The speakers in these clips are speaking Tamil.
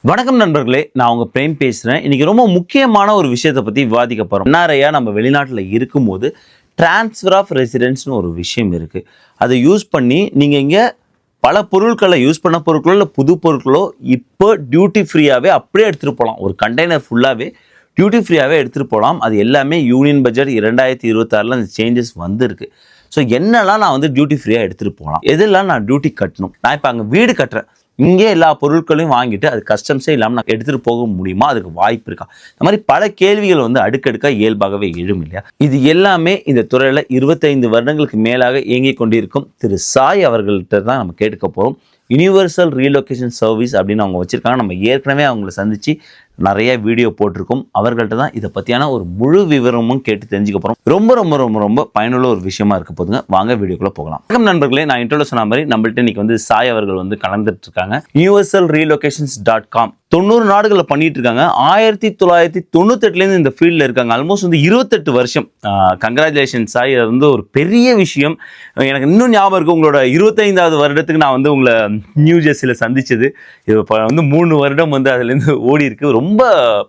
வணக்கம் நண்பர்களே, நான் உங்க பிரேம் பேசுறேன். இன்னைக்கு ரொம்ப முக்கியமான ஒரு விஷயத்தை பத்தி விவாதிக்க போறோம். என்ஆர்ஐயா நம்ம வெளிநாட்டில் இருக்கும்போது டிரான்ஸ்ஃபர் ஆஃப் ரெசிடென்ஸ்னு ஒரு விஷயம் இருக்கு. அதை யூஸ் பண்ணி நீங்க இங்க பல பொருட்களை யூஸ் பண்ண பொருட்களோ இல்லை புது பொருட்களோ இப்போ டியூட்டி ஃப்ரீயாகவே அப்படியே எடுத்துகிட்டு போகலாம். ஒரு கண்டெய்னர் ஃபுல்லாகவே டியூட்டி ஃப்ரீயாகவே எடுத்துகிட்டு போகலாம். அது எல்லாமே யூனியன் பட்ஜெட் 2026 அந்த சேஞ்சஸ் வந்திருக்கு. ஸோ என்னெல்லாம் நான் வந்து டியூட்டி ஃப்ரீயாக எடுத்துகிட்டு போகலாம், எதெல்லாம் நான் டியூட்டி கட்டணும், நான் இப்போ அங்கே வீடு கட்டுறேன், இங்கே எல்லா பொருட்களையும் வாங்கிட்டு அது கஸ்டம்ஸே இல்லாமல் நான் எடுத்துகிட்டு போக முடியுமா, அதுக்கு வாய்ப்பு இருக்கா, இந்த மாதிரி பல கேள்விகள் வந்து அடுக்கடுக்காக இயல்பாகவே எழும் இல்லையா. இது எல்லாமே இந்த துறையில் 25 வருடங்களுக்கு மேலாக இயங்கிக் கொண்டிருக்கும் திரு சாய் அவர்கள்ட்ட தான் நம்ம கேட்க போகிறோம். யுனிவர்சல் ரீலொகேஷன் சர்வீஸ் அப்படின்னு அவங்க வச்சுருக்காங்க. நம்ம ஏற்கனவே அவங்கள சந்தித்து நிறைய வீடியோ போட்டிருக்கோம். அவர்கள்ட்ட தான் இதை பற்றியான ஒரு முழு விவரமும் கேட்டு தெரிஞ்சுக்க போகிறோம். ரொம்ப ரொம்ப ரொம்ப ரொம்ப பயனுள்ள ஒரு விஷயமா இருக்க போதுங்க. வாங்க வீடியோக்குள்ளே போகலாம். வணக்கம் நண்பர்களே, நான் இன்ட்ரோல சொன்ன மாதிரி நம்மள்ட்ட இன்னைக்கு வந்து சாய் அவர்கள் வந்து கலந்துட்டு இருக்காங்க. யுனிவர்சல் ரீலொகேஷன்ஸ்.com 90 நாடுகளில் பண்ணிட்டு இருக்காங்க. 1998 இந்த ஃபீல்டில் இருக்காங்க. ஆல்மோஸ்ட் வந்து 28 வருஷம். கங்க்ராச்சுலேஷன் சாய், அது வந்து ஒரு பெரிய விஷயம். எனக்கு இன்னும் ஞாபகம் இருக்குது, உங்களோட 25வது வருடத்துக்கு நான் வந்து உங்களை நியூ ஜெர்சியில் சந்திச்சது. இது இப்போ வந்து 3 வருடம் வந்து அதுலேருந்து ஓடி இருக்கு. ரொம்ப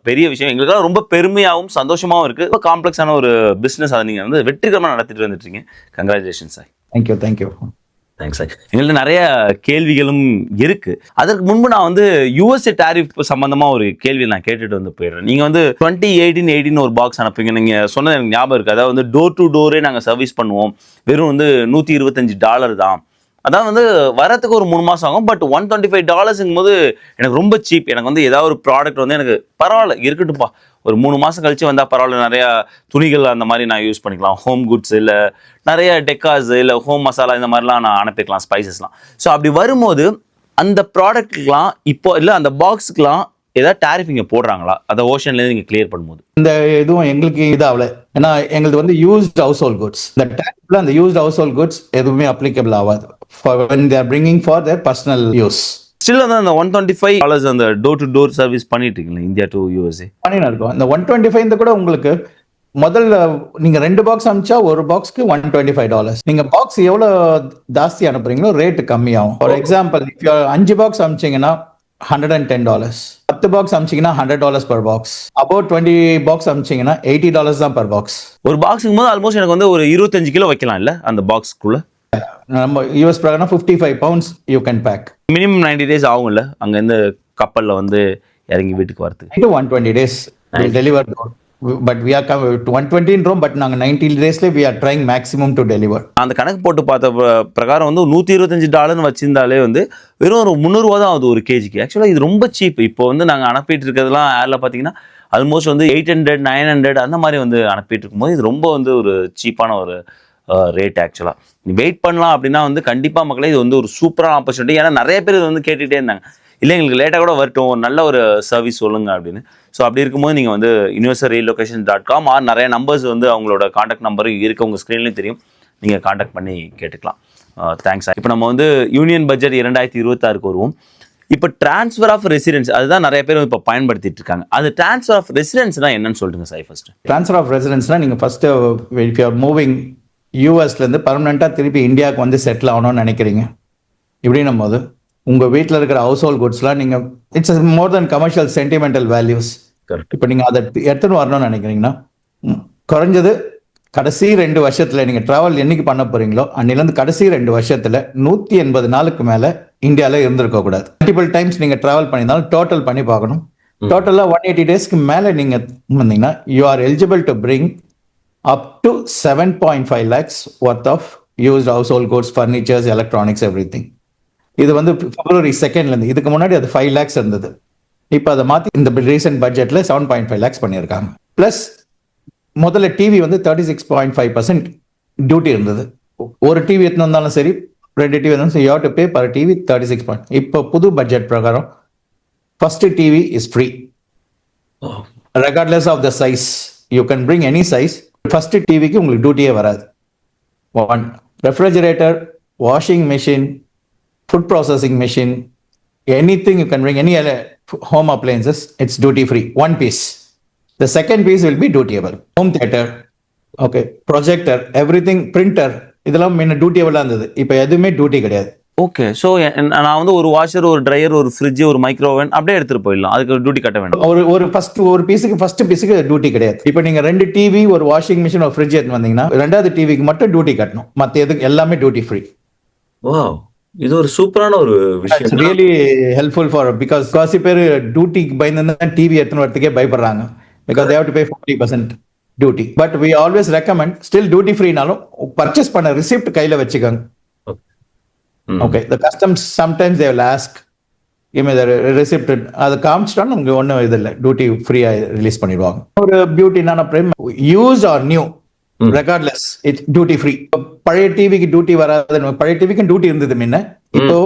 பெரிய விஷயம், எங்களுக்கெல்லாம் ரொம்ப பெருமையாகவும் சந்தோஷமாகவும் இருக்குது. ரொம்ப காம்ப்ளெக்ஸான ஒரு பிஸ்னஸ், அதை நீங்கள் வந்து வெற்றிகரமாக நடத்திட்டு வந்துட்டு இருக்கீங்க. Congratulation sir. Thank you. Thanks sir. எங்கள்ட்ட நிறைய கேள்விகளும் இருக்கு. அதற்கு முன்பு நான் வந்து யூஎஸ்ஏ டாரிஃப் சம்பந்தமா ஒரு கேள்வி நான் கேட்டுட்டு வந்து போயிடுறேன். நீங்க வந்து 2018 ஒரு பாக்ஸ் அனுப்புங்க. நீங்க சொன்னது எனக்கு ஞாபகம் இருக்கு. அதாவது வந்து டோர் டு டோரே நாங்க சர்வீஸ் பண்ணுவோம், வெறும் வந்து $125 தான். அதான் வந்து வரத்துக்கு ஒரு 3 மாதம் ஆகும். பட் $125 போது எனக்கு ரொம்ப சீப். எனக்கு வந்து ஏதாவது ஒரு ப்ராடக்ட் வந்து எனக்கு பரவாயில்ல இருக்கட்டும்ப்பா, ஒரு 3 மாதம் கழிச்சு வந்தால் பரவாயில்ல, நிறையா துணிகள் அந்த மாதிரி நான் யூஸ் பண்ணிக்கலாம், ஹோம் குட்ஸ் இல்லை நிறைய டெக்காஸ் இல்லை ஹோம் மசாலா இந்த மாதிரிலாம் நான் அனுப்பிக்கலாம், ஸ்பைசஸ்லாம். ஸோ அப்படி வரும்போது அந்த ப்ராடக்ட்லாம் இப்போ இல்லை அந்த பாக்ஸுக்கெலாம் ஏதாவது டேரிஃப் இங்கே போடுறாங்களா, அதை ஓஷன்லேருந்து நீங்கள் கிளியர் பண்ணும்போது? இந்த இதுவும் எங்களுக்கு இதாகல. ஏன்னா எங்களுக்கு வந்து யூஸ்ட் ஹவுஸ் ஹோல்ட் குட்ஸ், இந்த டேரிஃப்ல அந்த யூஸ்ட் ஹவுஸ் ஹோல்ட் குட்ஸ் எதுவுமே அப்ளிகபிள் ஆகாது when they are bringing for their personal use. Still வந்து அந்த $125 அந்த டோர் டு டோர் சர்வீஸ் பண்ணிட்டு இருக்கீங்களா இந்தியா டு யூஎஸ்ஏ? பண்ணினா இருக்கும். இந்த 125 கூட உங்களுக்கு முதல்ல நீங்க 2 பாக்ஸ் அனுப்பிச்சா ஒரு பாக்ஸ்க்கு $125. நீங்க பாக்ஸ் எவ்வளவு ஜாஸ்தி அனுப்புறீங்களோ ரேட் கம்மியாகும். ஃபார் எக்ஸாம்பிள், 5 பாக்ஸ் அனுப்பிச்சீங்கன்னா $110, 10 பாக்ஸ் அனுப்பிச்சீங்கன்னா $100 per பாக்ஸ், அபவுட் 20 பாக்ஸ் அனுப்பிச்சீங்கன்னா $80 தான் per பாக்ஸ். ஒரு பாக்ஸுக்கு போது ஆல்மோஸ்ட் எனக்கு வந்து ஒரு 25 கிலோ வைக்கலாம் இல்லை அந்த பாக்ஸ்க்குள்ள? நம்ம யூஎஸ் பிரகாரம் 55 pounds you can pack. Minimum 90 days ஆகும்ல அங்கேருந்து கப்பலில் வந்து இறங்கி வீட்டுக்கு வரதுக்கு? 120 days will deliver, but we are 120 in Rome, but நாங்கள் 90 daysல we are trying maximum to deliver. அந்த கணக்கு போட்டு பார்த்த பிரகாரம் வந்து $125 வச்சிருந்தாலே வந்து வெறும் ஒரு $300 தான் ஆகுது ஒரு கேஜிக்கு. ஆக்சுவலாக இது ரொம்ப சீப். இப்போ வந்து நாங்கள் அனுப்பிட்டு இருக்கிறதுலாம் ஏரில் பார்த்தீங்கன்னா ஆல்மோஸ்ட் வந்து 800 900 அந்த மாதிரி வந்து அனுப்பிட்டு இருக்கும்போது இது ரொம்ப வந்து ஒரு சீப்பான ஒரு ரேட். ஆக்சுவலாக நீ வெயிட் பண்ணலாம் அப்படின்னா வந்து கண்டிப்பாக மக்களே இது வந்து ஒரு சூப்பரான ஆப்பர்ச்சுனிட்டி. ஏன்னா நிறைய பேர் இது வந்து கேட்டுகிட்டே இருந்தாங்க, இல்லை எங்களுக்கு லேட்டாக கூட வரட்டும், நல்ல ஒரு சர்வீஸ் சொல்லுங்க அப்படின்னு. ஸோ அப்படி இருக்கும்போது நீங்கள் வந்து யுனிவர்சல் ரீலொகேஷன்.com நிறைய நம்பர்ஸ் வந்து அவங்களோட காண்டாக்ட் நம்பரும் இருக்குது, உங்கள் ஸ்க்ரீன்லேயும் தெரியும், நீங்கள் காண்டாக்ட் பண்ணி கேட்டுக்கலாம். தேங்க்ஸ். இப்போ நம்ம வந்து யூனியன் பட்ஜெட் 2026 வருவோம். இப்போ டிரான்ஸ்ஃபர் ஆஃப் ரெசிடென்ஸ் அதுதான் நிறைய பேர் இப்போ பயன்படுத்திட்டு இருக்காங்க. அது டிரான்ஸ்ஃபர் ஆஃப் ரெசிடென்ஸ்னா என்னன்னு சொல்லுங்க சார். ஃபர்ஸ்ட் ட்ரான்ஸ்ஃபர் ஆஃப் ரெசிடென்ஸ்னா நீங்கள் first if you are moving யூஎஸ்லேருந்து பர்மனெண்ட்டாக திருப்பி இந்தியாவுக்கு வந்து செட்டில் ஆகணும்னு நினைக்கிறீங்க, இப்படின்னும் போது உங்கள் வீட்டில் இருக்கிற ஹவுஸ் ஹோல்ட் குட்ஸ்லாம் நீங்கள் it's more then commercial sentimental values. இப்போ நீங்கள் அதை எடுத்துன்னு வரணும்னு நினைக்கிறீங்கன்னா குறைஞ்சது கடைசி 2 வருஷத்தில் நீங்கள் ட்ராவல் என்னைக்கு பண்ண போகிறீங்களோ அன்னிலேருந்து கடைசி 2 வருஷத்தில் 180 நாளுக்கு மேலே இந்தியாவில் இருந்திருக்கக்கூடாது. மல்டிபிள் டைம்ஸ் நீங்கள் ட்ராவல் பண்ணியிருந்தாலும் டோட்டல் பண்ணி பார்க்கணும். டோட்டலாக 180 டேஸ்க்கு மேலே நீங்கள் வந்தீங்கன்னா you are eligible to bring up to 7.5 lakhs worth of used household goods, furnitures, electronics, everything. இது வந்து February 2nd இருந்து, இதுக்கு முன்னாடி அது 5 lakhs இருந்தது. இப்போ அதை மாற்றி இந்த ரீசெண்ட் பட்ஜெட்டில் 7.5 lakhs பண்ணியிருக்காங்க. ப்ளஸ் முதல்ல டிவி வந்து 36.5% டியூட்டி இருந்தது. ஒரு டிவி எடுத்து வந்தாலும் சரி, 2 டிவி இருந்தாலும் சரி, you have to pay per TV 36. இப்போ புது பட்ஜெட் பிரகாரம் first TV is free regardless of the size. You can bring any size. First டிவிக்கு உங்களுக்கு டியூட்டியே வராது. 1 refrigerator, washing machine, food processing machine, anything you can bring, any home appliances, it's duty free. 1 piece. The second piece will be dutiable. Home theater, okay, projector, everything, printer, இதெல்லாம் முன்ன டியூட்டியபிளாக இருந்தது. இப்போ எதுவுமே டியூட்டி கிடையாது. ஓகே. ஸோ நான் வந்து ஒரு வாஷர், ஒரு ட்ரையர், ஒரு ஃப்ரிட்ஜ், ஒரு மைக்ரோவேவன் அப்படியே எடுத்துட்டு போயிடலாம். அதுக்கு டியூட்டி கட்ட வேண்டாம். ஒரு பீஸுக்கு டியூட்டி கிடையாது. இப்போ நீங்க 2 டிவி, ஒரு வாஷிங் மிஷின், ஒரு ஃப்ரிட்ஜ் எடுத்து வந்தீங்கன்னா 2வது டிவிக்கு மட்டும் டியூட்டி கட்டணும். மத்த எதுக்கு எல்லாமே டியூட்டி ஃப்ரீ. வாவ்! இது ஒரு சூப்பரான ஒரு விஷயம். It's really helpful for because காசி பேர் டியூட்டிக்கு பயந்து தான் டிவி எடுத்துன்னு வரதுக்கே பயப்படுறாங்க. Because they have to pay 40% duty. But we always recommend still duty ஃப்ரீனாலும் பர்ச்சேஸ் பண்ண ரிசிப்ட் கையில வச்சுக்கோங்க. Okay, the customs sometimes they will ask give me the receipt. அது காமிச்சிட்டா உங்களுக்கு ஒன்றும் இது இல்லை, டியூட்டி ஃப்ரீயா ரிலீஸ் பண்ணிடுவாங்க. ஒரு பியூட்டினான prime use or new regardless it's duty free. பழைய டிவிக்கு டியூட்டி வராது. பழைய டிவிக்கு டியூட்டி இருந்தது முன்ன. இப்போ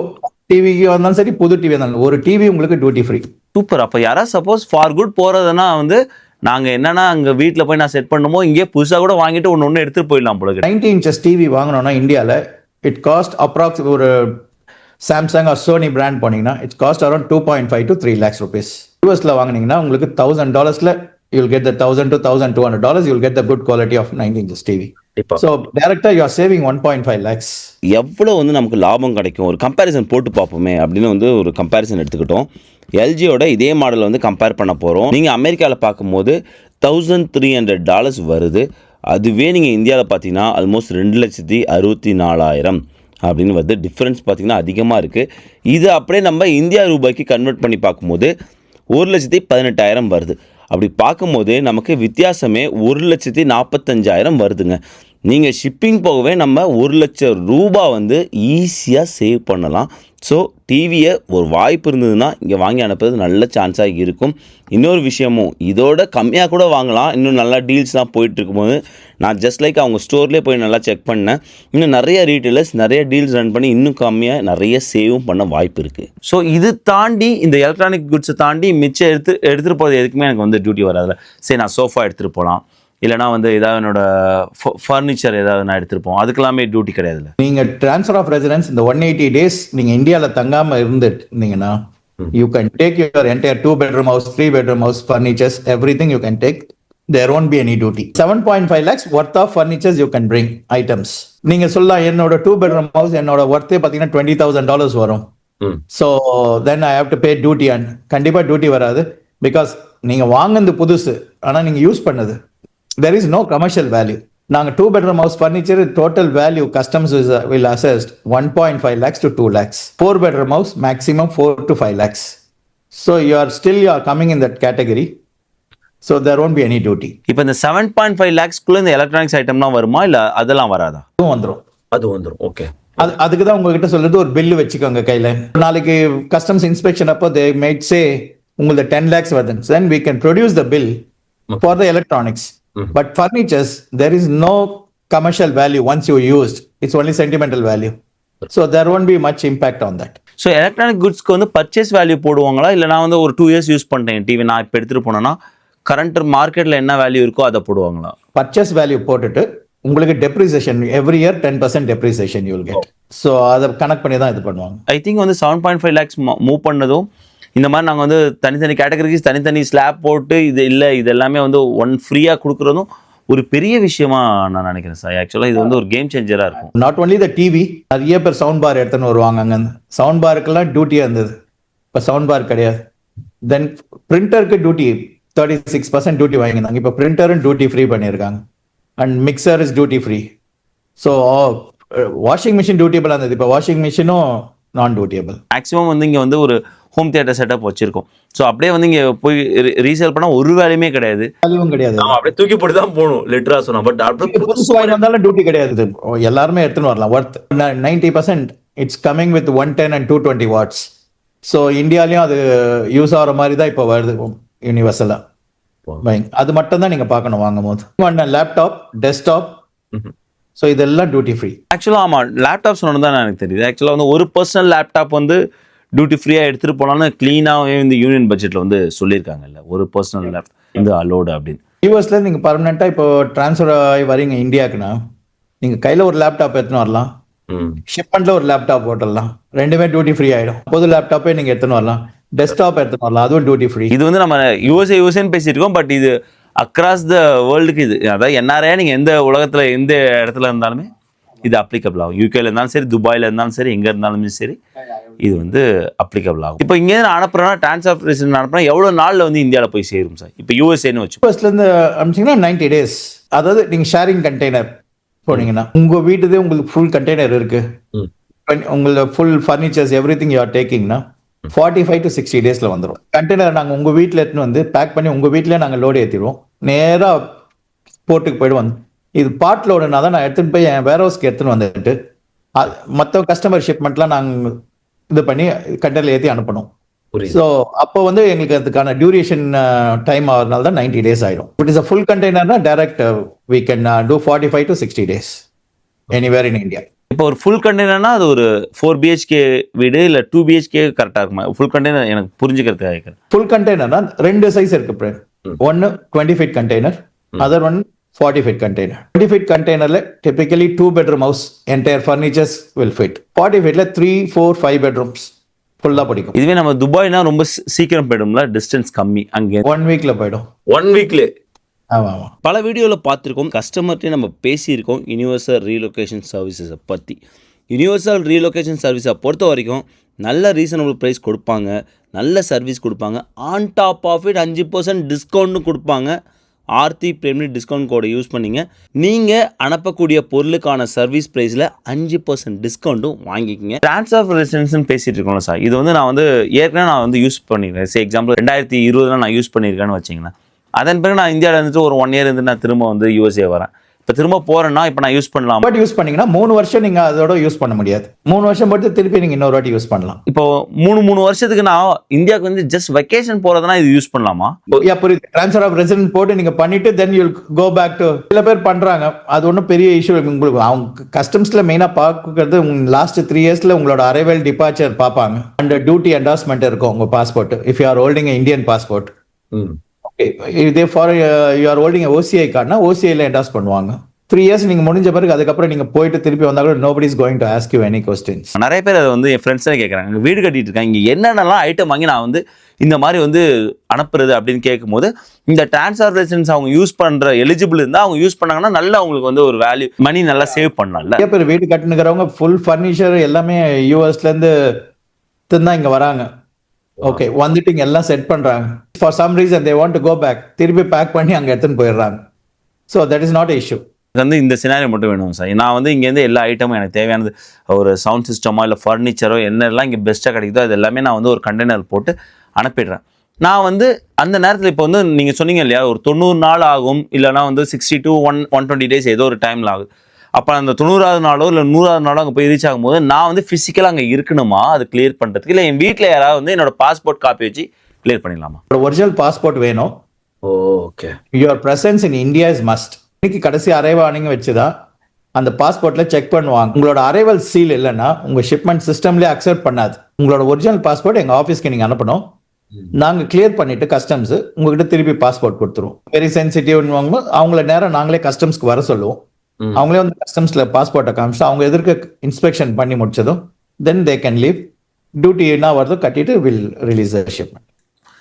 டிவிக்கு வந்தாலும் சரி, புது டிவி வந்தாலும் ஒரு டிவி உங்களுக்கு டியூட்டி ஃப்ரீ. சூப்பர். அப்போ யாராவது சப்போஸ் ஃபார் குட் போறதுன்னா வந்து நாங்க என்னன்னா அங்க வீட்டில் போய் நான் செட் பண்ணுமோ இங்கே புதுசா கூட வாங்கிட்டு ஒன்று எடுத்துட்டு போயிடலாம் போல. 90 inches டிவி வாங்கணும்னா இந்தியாவில் இட் காஸ்ட் அப்ராக்ஸ் ஒரு சாம்சங் ஆர் சோனி பிராண்ட் போனீங்கன்னா it's cost around 2.5 to 3 lakhs rupees. யூஎஸ்ல வாங்கினீங்கன்னா உங்களுக்கு $1,000 you'll get the $1,000 to $1,200. You'll get the good quality of 90 inches TV. So director you are saving 1.5 lakhs. எவ்வளோ வந்து நமக்கு லாபம் கிடைக்கும் ஒரு கம்பேரிசன் போட்டு பார்ப்போமே அப்படின்னு வந்து ஒரு கம்பேரிசன் எடுத்துக்கிட்டோம். எல்ஜியோட இதே மாடல் வந்து கம்பேர் பண்ண போகிறோம். நீங்கள் அமெரிக்காவில் பார்க்கும்போது $1,300 வருது. அதுவே நீங்கள் இந்தியாவில் பார்த்தீங்கன்னா ஆல்மோஸ்ட் 2,64,000 அப்படின்னு வருது. டிஃப்ரென்ஸ் பார்த்தீங்கன்னா அதிகமாக இருக்குது. இது அப்படியே நம்ம இந்தியா ரூபாய்க்கு கன்வெர்ட் பண்ணி பார்க்கும்போது 1,18,000 வருது. அப்படி பார்க்கும்போது நமக்கு வித்தியாசமே 1,45,000 வருதுங்க. நீங்கள் ஷிப்பிங் போகவே நம்ம 1,00,000 ரூபாய் வந்து ஈஸியாக சேவ் பண்ணலாம். ஸோ டிவியை ஒரு வாய்ப்பு இருந்ததுன்னா இங்கே வாங்கி அனுப்புறது நல்ல சான்ஸாக இருக்கும். இன்னொரு விஷயமும் இதோட கம்மியாக கூட வாங்கலாம். இன்னும் நல்லா டீல்ஸ்லாம் போயிட்டு இருக்கும்போது நான் ஜஸ்ட் லைக் அவங்க ஸ்டோர்லேயே போய் நல்லா செக் பண்ணேன். இன்னும் நிறைய ரீட்டெயிலர்ஸ் நிறைய டீல்ஸ் ரன் பண்ணி இன்னும் கம்மியாக நிறைய சேவும் பண்ண வாய்ப்பு இருக்குது. ஸோ இது தாண்டி இந்த எலக்ட்ரானிக் குட்ஸை தாண்டி மிச்சம் எடுத்துகிட்டு போகிறது எதுக்குமே எனக்கு வந்து டியூட்டி வராதுல. சரி, நான் சோஃபா எடுத்துகிட்டு போகலாம், இல்லைனா வந்து ஏதாவது என்னோட ஃபர்னிச்சர் ஏதாவது நான் எடுத்துருப்போம், அதுக்கெல்லாமே டியூட்டி கிடையாதுல்ல. நீங்கள் ட்ரான்ஸ்ஃபர் ஆஃப் ரெசிடென்ஸ் இந்த 180 days நீங்கள் இந்தியாவில் தங்காமல் இருந்தீங்கன்னா you can take your entire 2 bedroom house, 3 bedroom house, furnitures, everything you can take. There won't be any duty. 7.5 lakhs worth of furnitures you can bring items. நீங்க சொல்லலாம் என்னோட 2 bedroom house என்னோட ஒர்த்தே பார்த்தீங்கன்னா $20,000 வரும். So then I have to pay duty. And கண்டிப்பாக டியூட்டி வராது. பிகாஸ் நீங்கள் வாங்கினது புதுசு, ஆனால் நீங்கள் யூஸ் பண்ணது. There is no commercial value. நாங்கள் 2 bedroom house furniture total value customs will assess 1.5 lakhs to 2 lakhs. 4 bedroom house maximum 4 to 5 lakhs. So you are coming in that category. So there won't be any duty. இப்போ இந்த 7.5 lakhsக்குள்ள இந்த எலக்ட்ரானிக்ஸ் ஐட்டம்லாம் வருமா இல்லை அதெல்லாம் வராதா? அது வந்துடும். ஓகே, அதுக்கு தான் உங்ககிட்ட சொல்றது ஒரு பில்லு வச்சுக்கோங்க கையில. நாளைக்கு கஸ்டம்ஸ் இன்ஸ்பெக்ஷன் அப்போ they might say உங்களுக்கு 10 lakhs வருது. Then we can produce the bill for the electronics. But furnitures, there is no commercial value once you used. It's only sentimental value. So there won't be much impact on that. So electronic குட்ஸ்க்கு வந்து பர்ச்சேஸ் வேல்யூ போடுவாங்களா, இல்லை நான் வந்து ஒரு 2 years யூஸ் பண்ணிட்டேன் டிவி, நான் இப்போ எடுத்துகிட்டு போனேன்னா கரண்ட் மார்க்கெட்டில் என்ன வேல்யூ இருக்கோ அதை போடுவாங்களா? பர்ச்சேஸ் வேல்யூ போட்டுட்டு உங்களுக்கு depreciation every year 10% depreciation you will get. So அதை கனெக்ட் பண்ணி தான் இது பண்ணுவாங்க. ஐ திங்க் வந்து 7.5 lakhs மூவ் பண்ணதும் இந்த மாதிரி நாங்கள் வந்து தனித்தனி கேட்டகரிஸ் தனித்தனி ஸ்லாப் போட்டு இது இல்லை இது எல்லாமே வந்து ஒன் ஃப்ரீயாக கொடுக்குறதும் ஒரு பெரிய விஷயமா நான் நினைக்கிறேன் சார். ஆக்சுவலாக இது வந்து ஒரு கேம் சேஞ்சராக இருக்கும். நாட் ஒன்லி த டிவி, நிறைய பேர் சவுண்ட் பார் எடுத்துன்னு வருவாங்க. அங்கே சவுண்ட் பாருக்கெல்லாம் டியூட்டியாக இருந்தது, இப்போ சவுண்ட் பார் கிடையாது. தென் பிரிண்டருக்கு டியூட்டி 36% டியூட்டி வாங்கியிருந்தாங்க. இப்போ பிரிண்டரும் டியூட்டி ஃப்ரீ பண்ணியிருக்காங்க. And mixer is duty free. So washing machine டியூட்டியபிளாக இருந்தது, இப்போ வாஷிங் மிஷினும் நான் டியூட்டியபிள். மேக்ஸிமம் வந்து இங்கே வந்து ஒரு ஹோம் தியேட்டர் செட்டப் வச்சிருக்கோம். ஸோ அப்படியே வந்து இங்கே போய் ரீசேல் பண்ணால் ஒரு வேலையுமே கிடையாது, அப்படியே தூக்கி போட்டு தான் போகணும் லிட்டரா சொன்னா. பட் அப்படியே புதுசு வாங்கி வந்தாலும் டியூட்டி கிடையாது, எல்லாருமே எடுத்துன்னு வரலாம். Worth 90% it's coming with 110 and 220 watts. So இந்தியாலையும் அது யூஸ் ஆகிற மாதிரி தான் இப்போ வருது யூனிவர்சலா. அது மட்டும் தான் நீங்க பார்க்கணும் வாங்கும் போது. லேப்டாப், டெஸ்க்டாப், ஸோ இதெல்லாம் டியூட்டி ஃப்ரீ. ஆக்சுவலாக ஆமாம், லேப்டாப் சொன்னது தான் எனக்கு தெரியுது. ஆக்சுவலாக வந்து ஒரு பர்சனல் லேப்டாப் வந்து டியூட்டி ஃப்ரீயாக எடுத்துகிட்டு போனாலும் க்ளீனாகவே இந்த யூனியன் பட்ஜெட்டில் வந்து சொல்லியிருக்காங்கல்ல, ஒரு பர்சனல் லேப்டாப் வந்து அலோடு அப்படின்னு. யூஎஸ்ல நீங்கள் பர்மனெண்ட்டாக இப்போ ட்ரான்ஸ்ஃபர் ஆகி வரீங்க இந்தியாவுக்குன்னா நீங்கள் கையில் ஒரு லேப்டாப் எடுத்துன்னு வரலாம், ஷிப்மெண்ட்ல ஒரு லேப்டாப் போட்டுடலாம், ரெண்டுமே டியூட்டி ஃப்ரீ ஆகிடும். பொது லேப்டாப்பே நீங்கள் எடுத்துன்னு வரலாம், டெஸ்க்டாப் எடுத்துன்னு வரலாம், அதுவும் டியூட்டி ஃப்ரீ. இது வந்து நம்ம யூஎஸ்ஏன்னு பேசிட்டு இருக்கோம், பட் இது அக்ராஸ் த வேர்ல்டுக்கு இது. அதாவது என்ஆர்ஐ நீங்கள் எந்த உலகத்தில் எந்த இடத்துல இருந்தாலுமே இது அப்ளிகபிள் ஆகும். யூகேல இருந்தாலும் சரி, துபாயில் இருந்தாலும் சரி, எங்கே இருந்தாலுமே சரி இது வந்து அப்ளிகபிள் ஆகும். இப்போ இங்கே அனுப்புறோம்னா ட்ரான்ஸ்ஃபர் ஆஃப் ரெசிடென்ஸ் அனுப்புனா எவ்வளோ நாளில் வந்து இந்தியாவில் போய் சேரும் சார்? இப்போ யூஎஸ்ஏன்னு வச்சு ஃபர்ஸ்ட்லேருந்து அனுப்பிச்சிங்கன்னா 90 days. அதாவது நீங்கள் ஷேரிங் கண்டெய்னர் போனீங்கன்னா உங்கள் வீட்டுதே உங்களுக்கு ஃபுல் கண்டெய்னர் இருக்கு, உங்களோட full furnitures everything you are டேக்கிங்னா 45 to 60 days வந்துடும். கண்டெய்னர் நாங்கள் உங்கள் வீட்டில் எடுத்துன்னு வந்து பேக் பண்ணி உங்கள் வீட்டிலே நாங்கள் லோடு ஏற்றிடுவோம். நேராக போர்ட்டுக்கு போய்டுவோம். இது பார்ட் லோடுனா தான் நான் எடுத்துன்னு போய் என் வேர் ஹவுஸ்க்கு எடுத்துன்னு வந்துட்டு மற்ற கஸ்டமர் ஷிப்மெண்ட்லாம் நாங்கள் இது பண்ணி கண்டெய்னர் ஏற்றி அனுப்பணும். ஸோ அப்போ வந்து எங்களுக்கு அதுக்கான டியூரேஷன் டைம் ஆகிறதுனால தான் 90 days ஆகிடும். இட் இஸ் அ ஃபுல் கண்டெய்னர்னா direct we can do 45 to 60 days anywhere in India. இப்போ ஒரு ஃபுல் கண்டெய்னர்னா அது ஒரு 4 BHK வீடு இல்லை 2 BHK கரெக்டாக இருக்குமா? ஃபுல் கண்டெய்னர் எனக்கு புரிஞ்சுக்கிறதுக்காக கேட்குறேன். ஃபுல் கண்டெய்னர்னா 2 சைஸ் இருக்கு பிரேம். ஒன்று 20 feet கண்டெய்னர், other one 40 feet container. 20 feet கண்டெய்னர்ல typically 2 bedroom house, entire furnitures will fit. 40 feetல 3, 4, 5 bedrooms ஃபுல்லா படிக்கும். இதுவே நம்ம துபாய்னா ரொம்ப சீக்கிரம் போயிடும்ல, டிஸ்டன்ஸ் கம்மி. அங்கே 1 weekல போயிடும். 1 weekல. ஆமாம். பல வீடியோவில் பார்த்துருக்கோம், கஸ்டமர்கிட்ட நம்ம பேசியிருக்கோம் யூனிவர்சல் ரீலொகேஷன் சர்வீசஸை பற்றி. யூனிவர்சல் ரீலொகேஷன் சர்வீஸை பொறுத்த வரைக்கும் நல்ல ரீசனபிள் ப்ரைஸ் கொடுப்பாங்க, நல்ல சர்வீஸ் கொடுப்பாங்க, ஆன் டாப் ஆஃப் இட் 5% டிஸ்கவுண்ட்னு கொடுப்பாங்க. ஆர்த்தி பிரேம்னு டிஸ்கவுண்ட் கோடை யூஸ் பண்ணிங்க, நீங்கள் அனுப்பக்கூடிய பொருளுக்கான சர்வீஸ் ப்ரைஸில் 5% டிஸ்கவுண்ட்டும் வாங்கிக்கிங்க. ட்ரான்ஸ்ஃபர் ஆஃப் ரெசிடென்ஸ்னு பேசிகிட்டு இருக்கோம்ல சார், இது வந்து நான் வந்து ஏற்கனவே நான் வந்து யூஸ் பண்ணிக்கிறேன். எக்ஸாம்பிள் 2020 நான் யூஸ் பண்ணியிருக்கேன்னு வச்சிங்கன்னா, அதன் பிறகு நான் இந்தியாவில் இருந்துட்டு ஒரு 1 year இருந்து நான் திரும்ப வந்து யூஎஸ்ஏ வரேன். இப்போ திரும்ப போகிறேன்னா இப்போ நான் யூஸ் பண்ணலாம். பட் யூஸ் பண்ணிங்கன்னா 3 வருஷம் நீங்கள் அதோட யூஸ் பண்ண முடியாது. 3 வருஷம் மட்டும் திருப்பி நீங்கள் இன்னொரு வாட்டி யூஸ் பண்ணலாம். இப்போ 3 வருஷத்துக்கு நான் இந்தியாவுக்கு வந்து ஜஸ்ட் வெக்கேஷன் போகிறதுனா இது யூஸ் பண்ணலாமா? புரியுது. ட்ரான்ஸ்ஃபர் ஆஃப் ரெசிடென்ட் போட்டு நீங்கள் பண்ணிட்டு then you go back to. சில பேர் பண்ணுறாங்க, அது ஒன்றும் பெரிய இஷ்யூ. உங்களுக்கு அவங்க கஸ்டம்ஸில் மெயினாக பார்க்கறது லாஸ்ட் 3 yearsல உங்களோட அரைவல் டிபார்ச்சர் பார்ப்பாங்க. அண்ட் டியூட்டி என்டார்ஸ்மெண்ட் இருக்கும் உங்கள் passport. If you are holding Indian passport, இதே for you are holding OCI கார்டுனா ஓசிஐல என்டாஸ் பண்ணுவாங்க. 3 years நீங்க முடிஞ்ச பிறகு அதுக்கப்புறம் நீங்க போயிட்டு திருப்பி வந்தா கூட nobody is going to ask you any questions. நிறைய பேர் அதை வந்து என் ஃப்ரெண்ட்ஸே கேட்குறாங்க, வீடு கட்டிட்டு இருக்காங்க, இங்கே என்னென்னலாம் ஐட்டம் வாங்கி நான் வந்து இந்த மாதிரி வந்து அனுப்புறது அப்படின்னு கேட்கும்போது, இந்த ட்ரான்ஸ்ஃபர் ரெசிடென்ஸ் அவங்க யூஸ் பண்ணுற எலிஜிபிள் இருந்தால் அவங்க யூஸ் பண்ணாங்கன்னா நல்லா அவங்களுக்கு வந்து ஒரு வேல்யூ மணி நல்லா சேவ் பண்ணலாம்ல. நிறைய பேர் வீடு கட்டுனுக்கிறவங்க ஃபுல் ஃபர்னிச்சர் எல்லாமே யூஎஸ்லேருந்து தான் இங்கே வராங்க. ஓகே, வந்துட்டு இங்கே எல்லாம் செட் பண்ணுறாங்க. For some reason they want to go back, திருப்பி பேக் பண்ணி அங்கே எடுத்துன்னு போயிடுறாங்க. So that is not issue. வந்து இந்த சினாரியோ மட்டும் வேணும் சார். நான் வந்து இங்கேருந்து எல்லா ஐட்டமும் எனக்கு தேவையானது ஒரு சவுண்ட் சிஸ்டமோ இல்லை ஃபர்னிச்சரோ என்னெல்லாம் இங்கே பெஸ்ட்டாக கிடைக்குதோ அது எல்லாமே நான் வந்து ஒரு கண்டெய்னர் போட்டு அனுப்பிடுறேன். நான் வந்து அந்த நேரத்தில் இப்போ வந்து நீங்கள் சொன்னீங்க இல்லையா, ஒரு 90 நாள் ஆகும், இல்லைனா வந்து 60 to 120 days ஏதோ ஒரு டைமில் ஆகுது. அப்போ அந்த 90வது நாளோ இல்லை 100வது நாளோ அங்கே போய் ரீச் ஆகும்போது நான் வந்து ஃபிசிக்கலாக அங்கே இருக்கணுமா அது கிளியர் பண்ணுறதுக்கு, இல்லை என் வீட்டில் யாராவது வந்து என்னோட பாஸ்போர்ட் காப்பி வச்சு கிளியர் பண்ணிடலாமா? ஒரிஜினல் பாஸ்போர்ட் வேணும். Okay, your presence in India is must. இன்னைக்கு கடைசி அரைவானிங்க வச்சுதான் அந்த பாஸ்போர்ட்ல செக் பண்ணுவாங்க. உங்களோட அரைவல் சீல் இல்லைன்னா உங்க ஷிப்மெண்ட் சிஸ்டம்லேயே அக்செப்ட் பண்ணாது. உங்களோட ஒரிஜினல் பாஸ்போர்ட் எங்க ஆஃபீஸ்க்கு நீங்க அனுப்பணும். நாங்க கிளியர் பண்ணிட்டு கஸ்டம்ஸ் உங்ககிட்ட திருப்பி பாஸ்போர்ட் கொடுத்துருவோம். வெரி சென்சிட்டிவ் அவங்கள நேரம் நாங்களே கஸ்டம்ஸ்க்கு வர சொல்லுவோம். அவங்களே வந்து கஸ்டம்ஸ்ல பாஸ்போர்ட்டை காமிச்சு அவங்க எதிர்க்க இன்ஸ்பெக்ஷன் பண்ணி முடிச்சதும் தென் தே கேன் லீவ். டியூட்டி என்ன வருதோ கட்டிட்டு will release the shipment.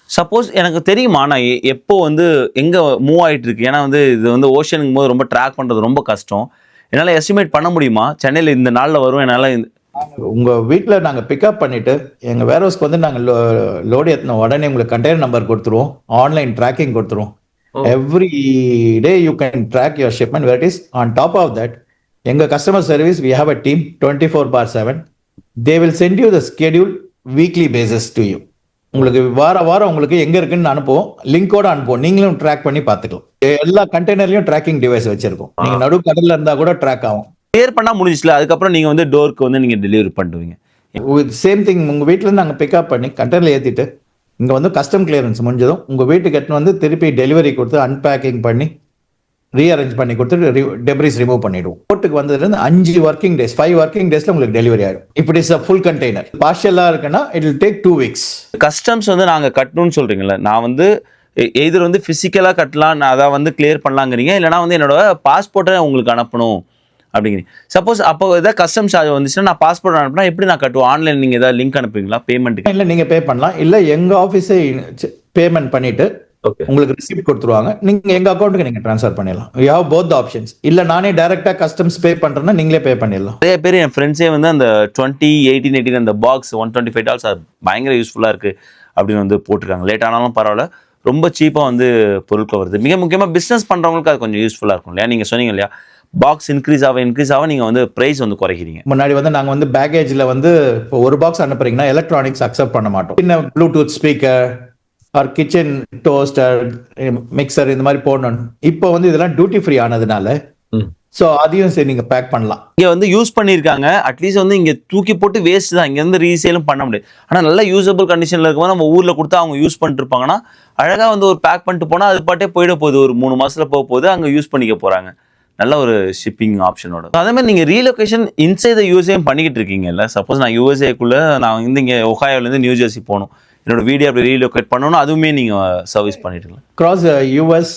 Suppose எனக்கு தெரியுமா நான் எப்போ வந்து எங்கே மூவ் ஆகிட்டு இருக்கு? ஏன்னா வந்து இது வந்து ஓஷனுங்கும் போது ரொம்ப ட்ராக் பண்ணுறது ரொம்ப கஷ்டம். என்னால் எஸ்டிமேட் பண்ண முடியுமா சென்னையில் இந்த நாளில் வரும் என்னால்? உங்கள் வீட்டில் நாங்கள் பிக்கப் பண்ணிவிட்டு எங்கள் வேர் ஹவுஸ்க்கு வந்து நாங்கள் லோடு ஏற்றின உடனே உங்களுக்கு கண்டெய்னர் நம்பர் கொடுத்துருவோம், ஆன்லைன் ட்ராக்கிங் கொடுத்துருவோம். Every day you can track your shipment where it is. On top of that எங்கள் customer service we have a team 24/7. They will send you the schedule weekly basis to you. உங்களுக்கு வாரம் உங்களுக்கு எங்க இருக்குன்னு அனுப்புவோம், லிங்கோட அனுப்புவோம். நீங்களும் ட்ராக் பண்ணி பார்த்துக்கலாம். எல்லா கண்டெய்னர்லயும் ட்ராக்கிங் டிவைஸ் வச்சிருக்கோம். நீங்க நடு கடல்ல இருந்தா கூட ட்ராக் ஆகும். கிளியர் பண்ணா முடிஞ்சிச்சுல, அதுக்கப்புறம் நீங்க வந்து டோருக்கு வந்து நீங்க டெலிவரி பண்ணுவீங்க. சேம் திங் உங்க வீட்டுல இருந்து நாங்க பிக்கப் பண்ணி கண்டெய்னர்ல ஏத்திட்டு இங்க வந்து கஸ்டம் கிளியரன்ஸ் முடிஞ்சதும் உங்க வீட்டுக்கு எடுத்துன்னு வந்து திருப்பி டெலிவரி கொடுத்து அன்பேக்கிங் பண்ணி ரீஅரேஞ்ச் பண்ணி கொடுத்துட்டு டெப்ரிஸ் ரிமூவ் பண்ணிடுவோம். போர்ட்டுக்கு வந்ததுலேருந்து 5 working days 5 working daysல உங்களுக்கு டெலிவரி ஆயிடும். இப்போ இட்ஸ் அ ஃபுல் கண்டெய்னர். பார்ஷியலா இருக்குன்னா it will take 2 weeks. Customs வந்து நாங்கள் கட்டணும்னு சொல்றீங்களா? நான் வந்து எதிர் வந்து ஃபிசிக்கலாக கட்டலாம், நான் அதை வந்து கிளியர் பண்ணலாங்கிறீங்க, இல்லைனா வந்து என்னோட பாஸ்போர்ட்டை உங்களுக்கு அனுப்பணும் அப்படிங்கிறீங்க. சப்போஸ் அப்போ ஏதாவது கஸ்டம்ஸ் சார்ஜ் வந்துச்சுன்னா நான் பாஸ்போர்ட் அனுப்புனா எப்படி நான் கட்டுவோம்? ஆன்லைன் நீங்கள் ஏதாவது லிங்க் அனுப்புவீங்களா பேமெண்ட்டுக்கு? இல்லை நீங்கள் பே பண்ணலாம், இல்லை எங்கள் ஆஃபீஸே பேமெண்ட் பண்ணிட்டு ஓகே. உங்களுக்கு ரிசிப்ட் கொடுத்துருவாங்க, நீங்க எங்க அக்கௌண்ட்டுக்கு நீங்க ட்ரான்ஸ்ஃபர் பண்ணிடலாம். You have both the options. இல்ல நானே டைரக்டா கஸ்டம்ஸ் பே பண்றேன்னா நீங்களே பே பண்ணிடலாம். நிறைய பேர் என் ஃப்ரெண்ட்ஸே வந்து அந்த 18 அந்த பாக்ஸ் $125 அது பயங்கர யூஸ்ஃபுல்லாக இருக்குது அப்படின்னு வந்து போட்டிருக்காங்க. லேட் ஆனாலும் பரவாயில்ல, ரொம்ப சீப்பாக வந்து பொருட்கள் வருது. மிக முக்கியமாக பிஸ்னஸ் பண்ணுறவங்களுக்கு அது கொஞ்சம் யூஸ்ஃபுல்லாக இருக்கும் இல்லையா? நீங்கள் சொன்னீங்க இல்லையா, பாக்ஸ் இன்க்ரீஸ் ஆக நீங்கள் வந்து ப்ரைஸ் வந்து குறைக்கிறீங்க. முன்னாடி வந்து நாங்க வந்து பேக்கேஜ்ல வந்து இப்போ ஒரு பாக்ஸ் அனுப்புறீங்கன்னா எலக்ட்ரானிக்ஸ் அக்செப்ட் பண்ண மாட்டோம். பின்ன Bluetooth speaker or kitchen toaster mixer இந்த மாதிரி போடணும். இப்போ வந்து இதெல்லாம் டியூட்டி ஃப்ரீ ஆனதுனால ஸோ அதையும் சரி நீங்க பேக் பண்ணலாம். இங்கே வந்து யூஸ் பண்ணியிருக்காங்க, அட்லீஸ்ட் வந்து இங்கே தூக்கி போட்டு வேஸ்ட் தான், இங்கேருந்து ரீசேலும் பண்ண முடியாது. ஆனால் நல்ல யூஸபிள் கண்டிஷனில் இருக்கும்போது நம்ம ஊரில் கொடுத்தா அவங்க யூஸ் பண்ணிட்டு இருப்பாங்கன்னா அழகாக வந்து ஒரு பேக் பண்ணிட்டு போனால் அது பாட்டே போயிட போகுது, ஒரு 3 மாதத்தில் போக போகுது, அங்கே யூஸ் பண்ணிக்க போகிறாங்க. நல்ல ஒரு ஷிப்பிங் ஆப்ஷனோட. அதே மாதிரி நீங்கள் ரீலொகேஷன் இன்சைட் யூஎஸ்ஏ பண்ணிக்கிட்டு இருக்கீங்கல்ல. சப்போஸ் நான் யூஎஸ்ஏக்குள்ளே நான் வந்து இங்கே ஒஹாயோலேருந்து நியூ ஜெர்சி போகணும், என்னோட வீடியோ அப்படி ரீலொகேட் பண்ணணும், அதுவுமே நீங்கள் சர்வீஸ் பண்ணிட்டுருக்கலாம். கிராஸ் யூஎஸ்,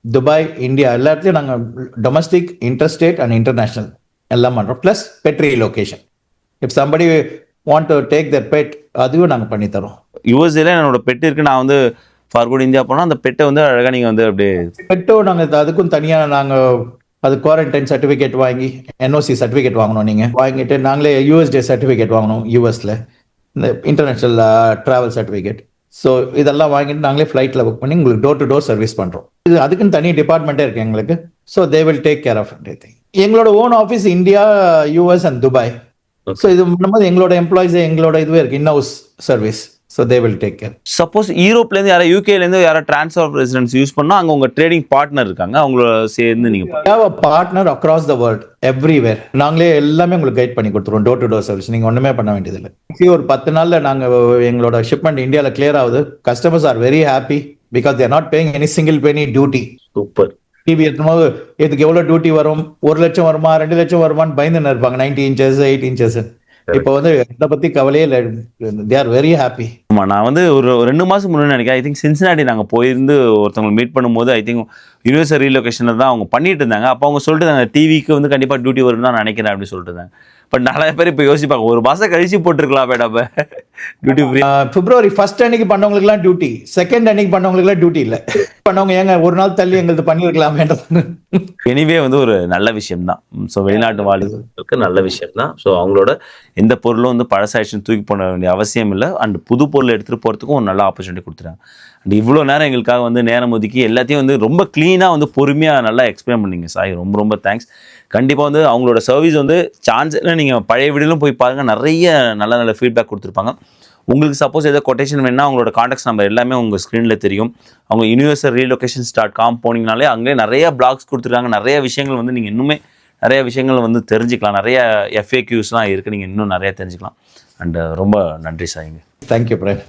துபாய், இந்தியா எல்லாத்துலயும் நாங்கள் டொமஸ்டிக், இன்டர்ஸ்டேட் அண்ட் இன்டர்நேஷனல் எல்லாம் பண்ணுறோம். Plus pet relocation. If somebody want to take their pet, அதுவும் நாங்கள் பண்ணி தரோம். யூஎஸ்ஏல என்னோட பெட் இருக்குது, நான் வந்து ஃபார்வர்ட் இந்தியா போனால் அந்த பெட்டை வந்து அழகாக நீங்கள் வந்து அப்படியே பெட்டோ நாங்கள் அதுக்கும் தனியாக நாங்கள் அது குவாரண்டைன் சர்டிஃபிகேட் வாங்கி என்ஓசி சர்டிஃபிகேட் வாங்கணும். நீங்கள் வாங்கிட்டு நாங்களே யூஎஸ்டே சர்டிஃபிகேட் வாங்கணும் யூஎஸ்ல, இந்த இன்டர்நேஷனல் ட்ராவல் சர்டிஃபிகேட். ஸோ இதெல்லாம் வாங்கிட்டு நாங்களே ஃப்ளைட்டில் புக் பண்ணி உங்களுக்கு டோர் டு டோர் சர்வீஸ் பண்ணுறோம். இது அதுக்குன்னு தனி டிபார்ட்மெண்ட்டே இருக்கு எங்களுக்கு. So they will take care of everything. எங்களோட own office India, US and Dubai. So இது பண்ணும்போது எங்களோட எம்ப்ளாயிஸ் எங்களோட இதுவே இருக்கு, in house service. So they will take care. Suppose யூரோப்லேருந்து யாராவது யூகேலேருந்து யாராவது ட்ரான்ஸ்ஃபர் ரெசிடென்ஸ் யூஸ் பண்ணால் அங்கே உங்கள் ட்ரேடிங் பார்ட்னர் இருக்காங்க, அவங்கள சேர்ந்து நீங்கள் have a partner across the world everywhere. நாங்களே எல்லாமே உங்களுக்கு கைட் பண்ணி கொடுத்துருவோம், டோர் டு டோர் சர்வீஸ். நீங்கள் ஒன்றுமே பண்ண வேண்டியதில்லை. ஒரு 10 நாளில் நாங்கள் எங்களோட ஷிப்மெண்ட் இந்தியாவில் கிளியர் ஆகுது. Customers are very happy because they're not paying any single penny duty. Super. TV எடுக்கும்போது இதுக்கு எவ்வளோ டியூட்டி வரும், 1 லட்சம் வருமா 2 லட்சம் வருமானு பயந்துன்னு இருப்பாங்க. 90 inches 8 inches. இப்போ வந்து இதை பற்றி கவலையே இல்லை. They are very happy. ஆமாம், நான் வந்து ஒரு 2 மாதம் முன்னாடி நினைக்கிறேன், ஐ திங்க் சின்சினாட்டி நாங்கள் போயிருந்து ஒருத்தவங்களை மீட் பண்ணும்போது ஐ திங்க் யூனிவர்சல் ரீலொகேஷனில் தான் அவங்க பண்ணிட்டு இருந்தாங்க. அப்போ அவங்க சொல்லிட்டு இருந்தாங்க டிவிக்கு வந்து கண்டிப்பாக டியூட்டி வரும்னு தான் நினைக்கிறேன் அப்படின்னு சொல்லிட்டு இருந்தாங்க. பட் நிறைய பேர் இப்போ யோசிப்பாங்க, 1 மாதம் கழிச்சு போட்டிருக்கலாம் மேடம் டியூட்டி ஃப்ரீ. பிப்ரவரி 1st அன்னைக்கு பண்ணவங்களுக்குலாம் டியூட்டி, 2nd அன்னைக்கு பண்ணவங்களுக்குலாம் டியூட்டி இல்லை. பண்ணவங்க ஏங்க ஒரு நாள் தள்ளி எங்களுக்கு பண்ணியிருக்கலாம் வேண்டாம். எனிவே வந்து ஒரு நல்ல விஷயம் தான். ஸோ வெளிநாட்டு வாழ்க்கை நல்ல விஷயம் தான். ஸோ அவங்களோட எந்த பொருளும் வந்து பழசாயிடுச்சுன்னு தூக்கி போட வேண்டிய அவசியம் இல்லை. அண்ட் புது பொருள் எடுத்துகிட்டு போகிறதுக்கும் ஒரு நல்ல ஆப்பர்ச்சுனிட்டி கொடுத்துட்டாங்க. அண்ட் இவ்வளோ நேரம் எங்களுக்காக வந்து நேரம் ஒதுக்கி எல்லாத்தையும் வந்து ரொம்ப க்ளீனாக வந்து பொறுமையாக நல்லா எக்ஸ்பிளைன் பண்ணீங்க சாய். ரொம்ப ரொம்ப தேங்க்ஸ். கண்டிப்பாக வந்து அவங்களோட சர்வீஸ் வந்து சான்ஸ் இல்லை, நீங்கள் பழைய வீடியோலும் போய் பாருங்கள், நிறைய நல்ல நல்ல ஃபீட்பேக் கொடுத்துருப்பாங்க. உங்களுக்கு சப்போஸ் ஏதோ கொட்டேஷன் வேணுன்னா அவங்களோட காண்டாக்ட்ஸ் நம்பர் எல்லாமே உங்கள் ஸ்க்ரீனில் தெரியும். அவங்க universalrelocations.com போனீங்கனாலே அங்கே நிறைய பிளாக்ஸ் கொடுத்துருக்காங்க. நிறைய விஷயங்கள் வந்து நீங்கள் இன்னுமே நிறைய விஷயங்கள் வந்து தெரிஞ்சுக்கலாம். நிறைய FAQஸ்லாம் இருக்குது, நீங்கள் இன்னும் நிறைய தெரிஞ்சுக்கலாம். அண்ட் ரொம்ப நன்றி சாய்ங்க. Thank you frame.